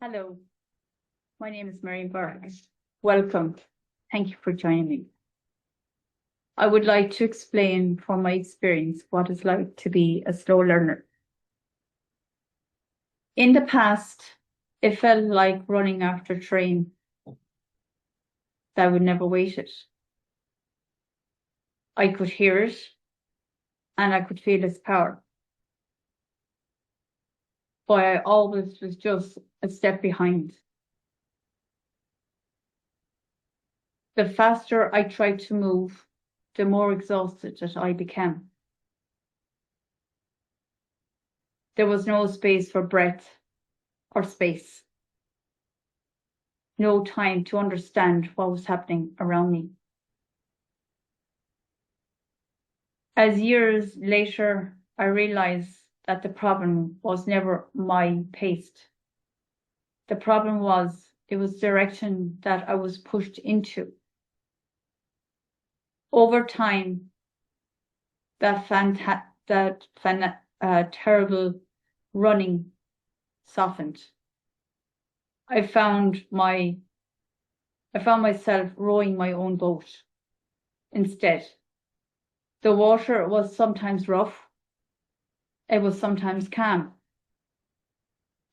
Hello, my name is Mary Burke. Welcome. Thank you for joining me. I would like to explain from my experience what it's like to be a slow learner. In the past, it felt like running after a train that would never wait it. I could hear it and I could feel its power. But I always was just a step behind. The faster I tried to move, the more exhausted that I became. There was no space for breath or space. No time to understand what was happening around me. As years later, I realized that the problem was never my pace. The problem was it was the direction that I was pushed into. Over time, that terrible running softened. I found myself rowing my own boat instead. The water was sometimes rough, it was sometimes calm,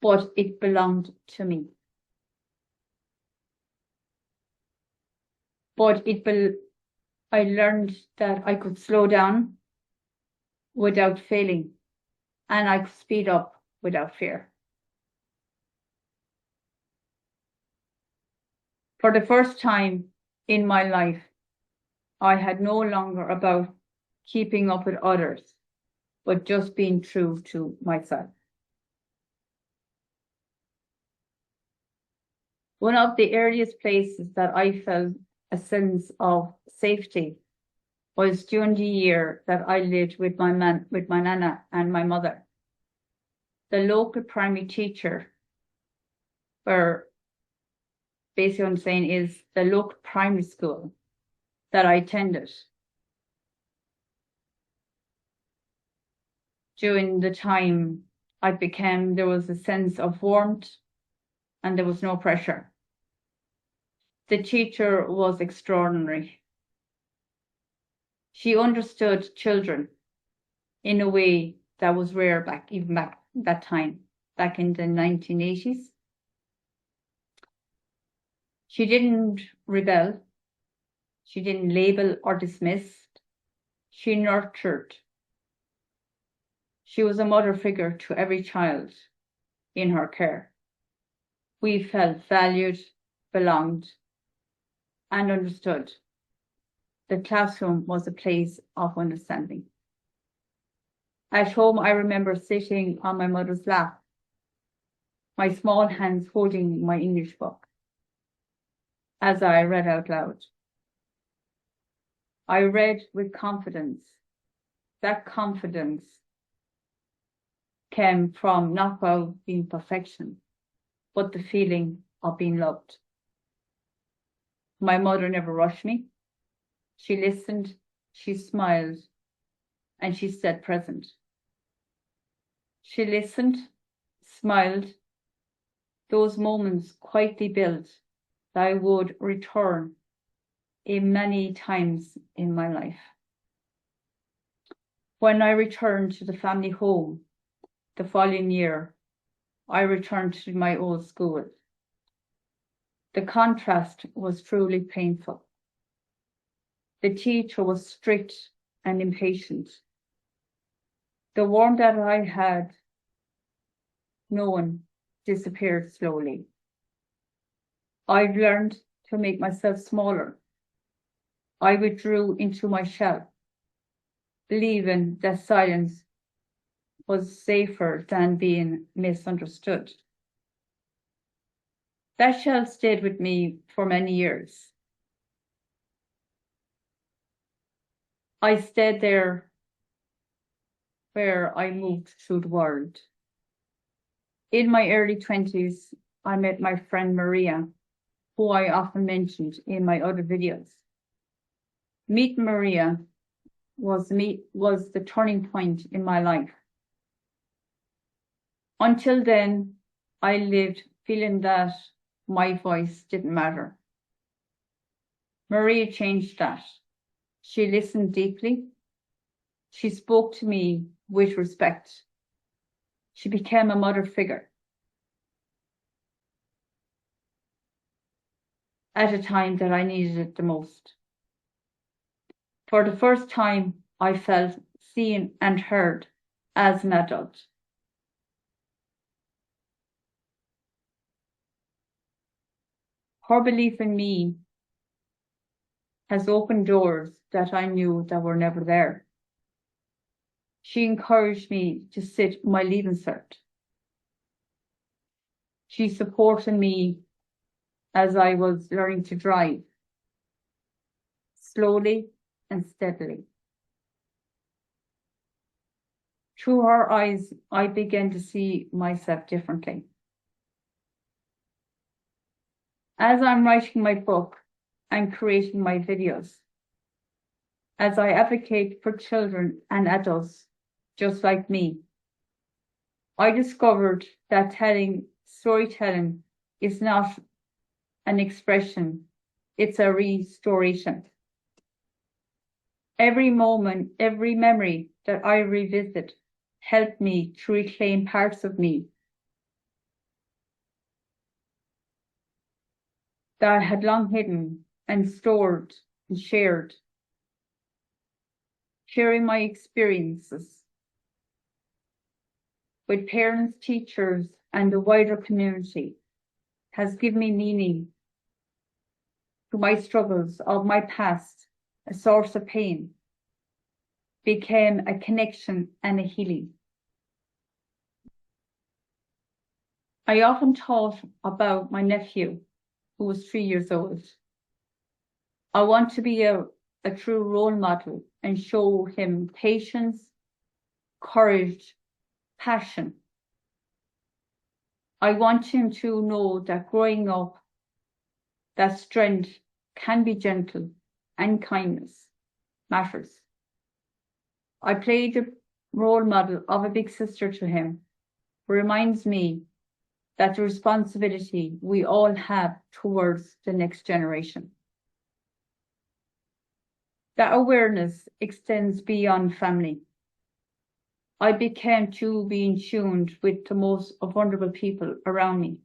but it belonged to me. I learned that I could slow down without failing, and I could speed up without fear. For the first time in my life, I had no longer about keeping up with others, but just being true to myself. One of the earliest places that I felt a sense of safety was during the year that I lived with my nana and my mother. The local primary teacher, where basically what I'm saying is the local primary school that I attended. During the time there was a sense of warmth and there was no pressure. The teacher was extraordinary. She understood children in a way that was rare back that time, back in the 1980s. She didn't rebel. She didn't label or dismiss. She nurtured. She was a mother figure to every child in her care. We felt valued, belonged, and understood. The classroom was a place of understanding. At home, I remember sitting on my mother's lap, my small hands holding my English book as I read out loud. I read with confidence. That confidence came from not about being perfection, but the feeling of being loved. My mother never rushed me. She listened, she smiled, and she stayed present. She listened, smiled. Those moments quietly built that I would return in many times in my life. When I returned to the family home the following year, I returned to my old school. The contrast was truly painful. The teacher was strict and impatient. The warmth that I had known disappeared slowly. I learned to make myself smaller. I withdrew into my shell, believing that silence was safer than being misunderstood. That shell stayed with me for many years. I stayed there where I moved through the world. In my early 20s, I met my friend Maria, who I often mentioned in my other videos. Meet Maria was the turning point in my life. Until then, I lived feeling that my voice didn't matter. Maria changed that. She listened deeply. She spoke to me with respect. She became a mother figure at a time that I needed it the most. For the first time, I felt seen and heard as an adult. Her belief in me has opened doors that I knew that were never there. She encouraged me to sit my leaving cert. She supported me as I was learning to drive, slowly and steadily. Through her eyes, I began to see myself differently. As I'm writing my book and creating my videos, as I advocate for children and adults just like me, I discovered that storytelling is not an expression, it's a restoration. Every moment, every memory that I revisit helped me to reclaim parts of me that I had long hidden and stored and shared. Sharing my experiences with parents, teachers, and the wider community has given me meaning to my struggles of my past, a source of pain, became a connection and a healing. I often thought about my nephew, who was 3 years old. I want to be a true role model and show him patience, courage, passion. I want him to know that growing up, that strength can be gentle and kindness matters. I played the role model of a big sister to him, who reminds me that the responsibility we all have towards the next generation. That awareness extends beyond family. I became to be tuned with the most vulnerable people around me.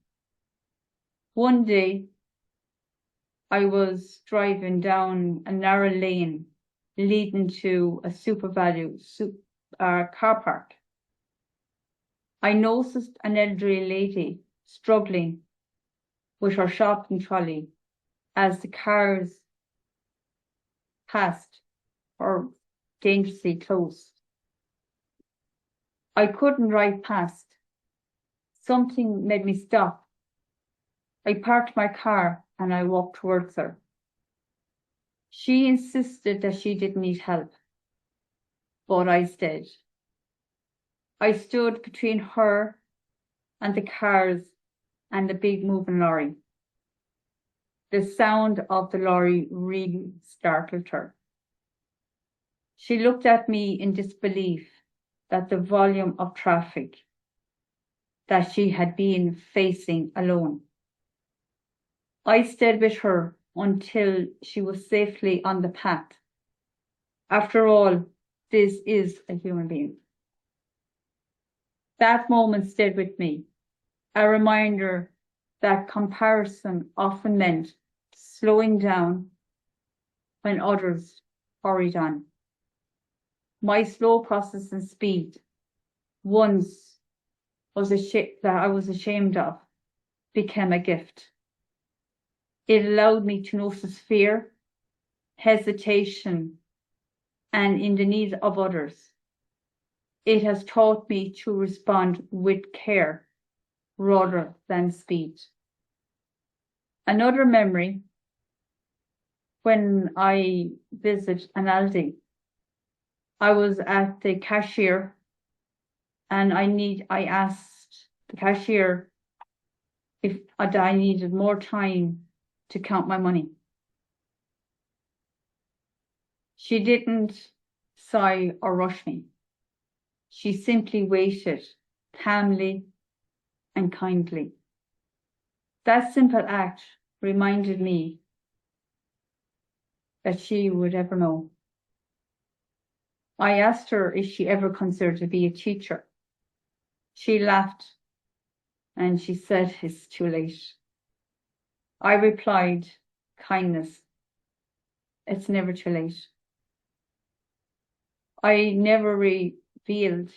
One day, I was driving down a narrow lane leading to a SuperValu car park. I noticed an elderly lady struggling with her shopping trolley as the cars passed or dangerously close. I couldn't ride past. Something made me stop. I parked my car and I walked towards her. She insisted that she didn't need help, but I stayed. I stood between her and the cars and the big moving lorry. The sound of the lorry really startled her. She looked at me in disbelief that the volume of traffic that she had been facing alone. I stayed with her until she was safely on the path. After all, this is a human being. That moment stayed with me, a reminder that comparison often meant slowing down when others hurried on. My slow processing speed, once that I was ashamed of, became a gift. It allowed me to notice fear, hesitation, and in the need of others. It has taught me to respond with care rather than speed. Another memory, when I visited an Aldi, I was at the cashier and I asked the cashier if I needed more time to count my money. She didn't sigh or rush me. She simply waited calmly and kindly. That simple act reminded me that she would ever know. I asked her if she ever considered to be a teacher. She laughed and she said, "It's too late." I replied, "Kindness, it's never too late." I never revealed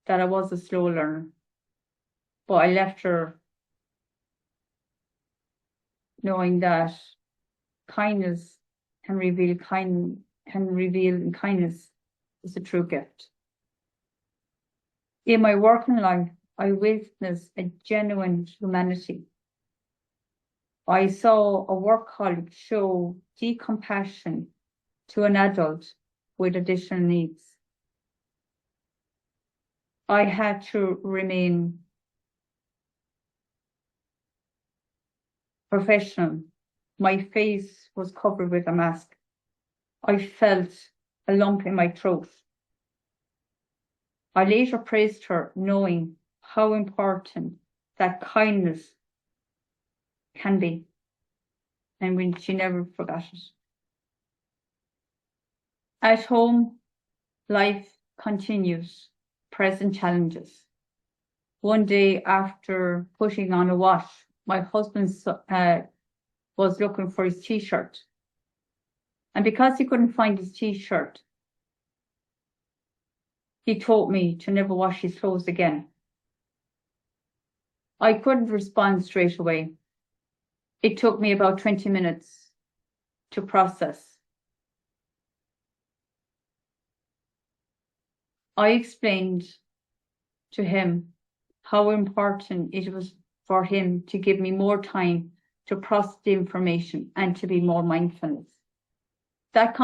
that I was a slow learner, but I left her knowing that kindness can reveal kindness is a true gift. In my working life, I witnessed a genuine humanity. I saw a work colleague show deep compassion to an adult with additional needs. I had to remain professional. My face was covered with a mask. I felt a lump in my throat. I later praised her, knowing how important that kindness can be, and when she never forgot it. At home, life continues, present challenges. One day after putting on a wash, my husband was looking for his t-shirt. And because he couldn't find his t-shirt, he told me to never wash his clothes again. I couldn't respond straight away. It took me about 20 minutes to process. I explained to him how important it was for him to give me more time to process the information and to be more mindfulness. That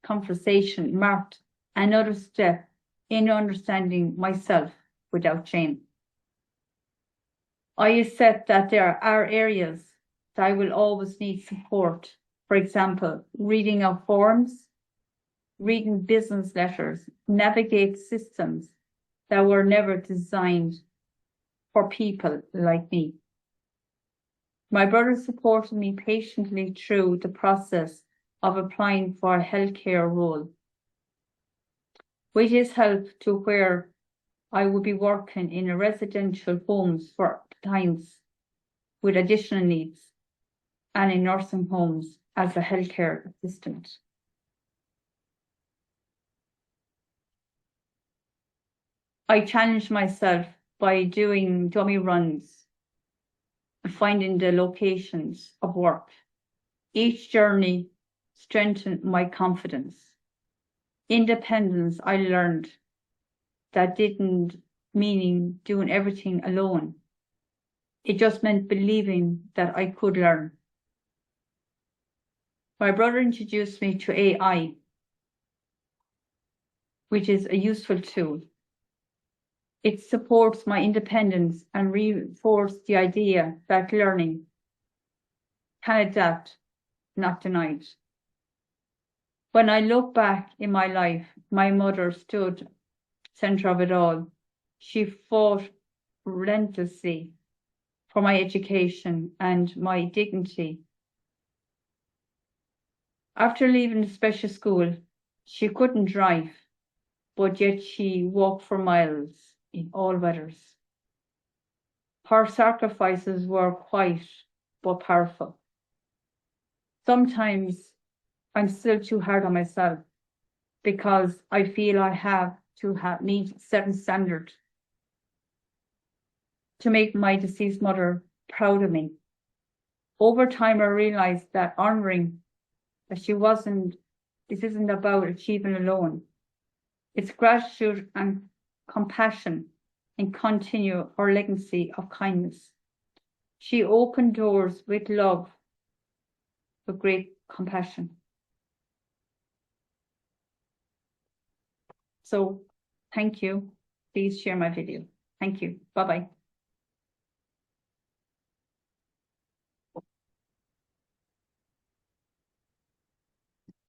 conversation marked another step in understanding myself without shame. I accept that there are areas that I will always need support. For example, reading out forms, reading business letters, navigate systems that were never designed for people like me. My brother supported me patiently through the process of applying for a healthcare role. With his help to where I would be working in a residential homes for clients with additional needs and in nursing homes as a healthcare assistant. I challenged myself by doing dummy runs and finding the locations of work. Each journey strengthened my confidence. Independence, I learned that didn't mean doing everything alone. It just meant believing that I could learn. My brother introduced me to AI, which is a useful tool. It supports my independence and reinforces the idea that learning can adapt, not denied. When I look back in my life, my mother stood center of it all. She fought relentlessly for my education and my dignity. After leaving the special school, she couldn't drive, but yet she walked for miles in all weathers. Her sacrifices were quiet but powerful. Sometimes I'm still too hard on myself because I feel I have to meet a certain standard to make my deceased mother proud of me. Over time, I realized that honoring that this isn't about achievement alone. It's gratitude and compassion and continue her legacy of kindness. She opened doors with love, with great compassion. So thank you. Please share my video. Thank you. Bye-bye.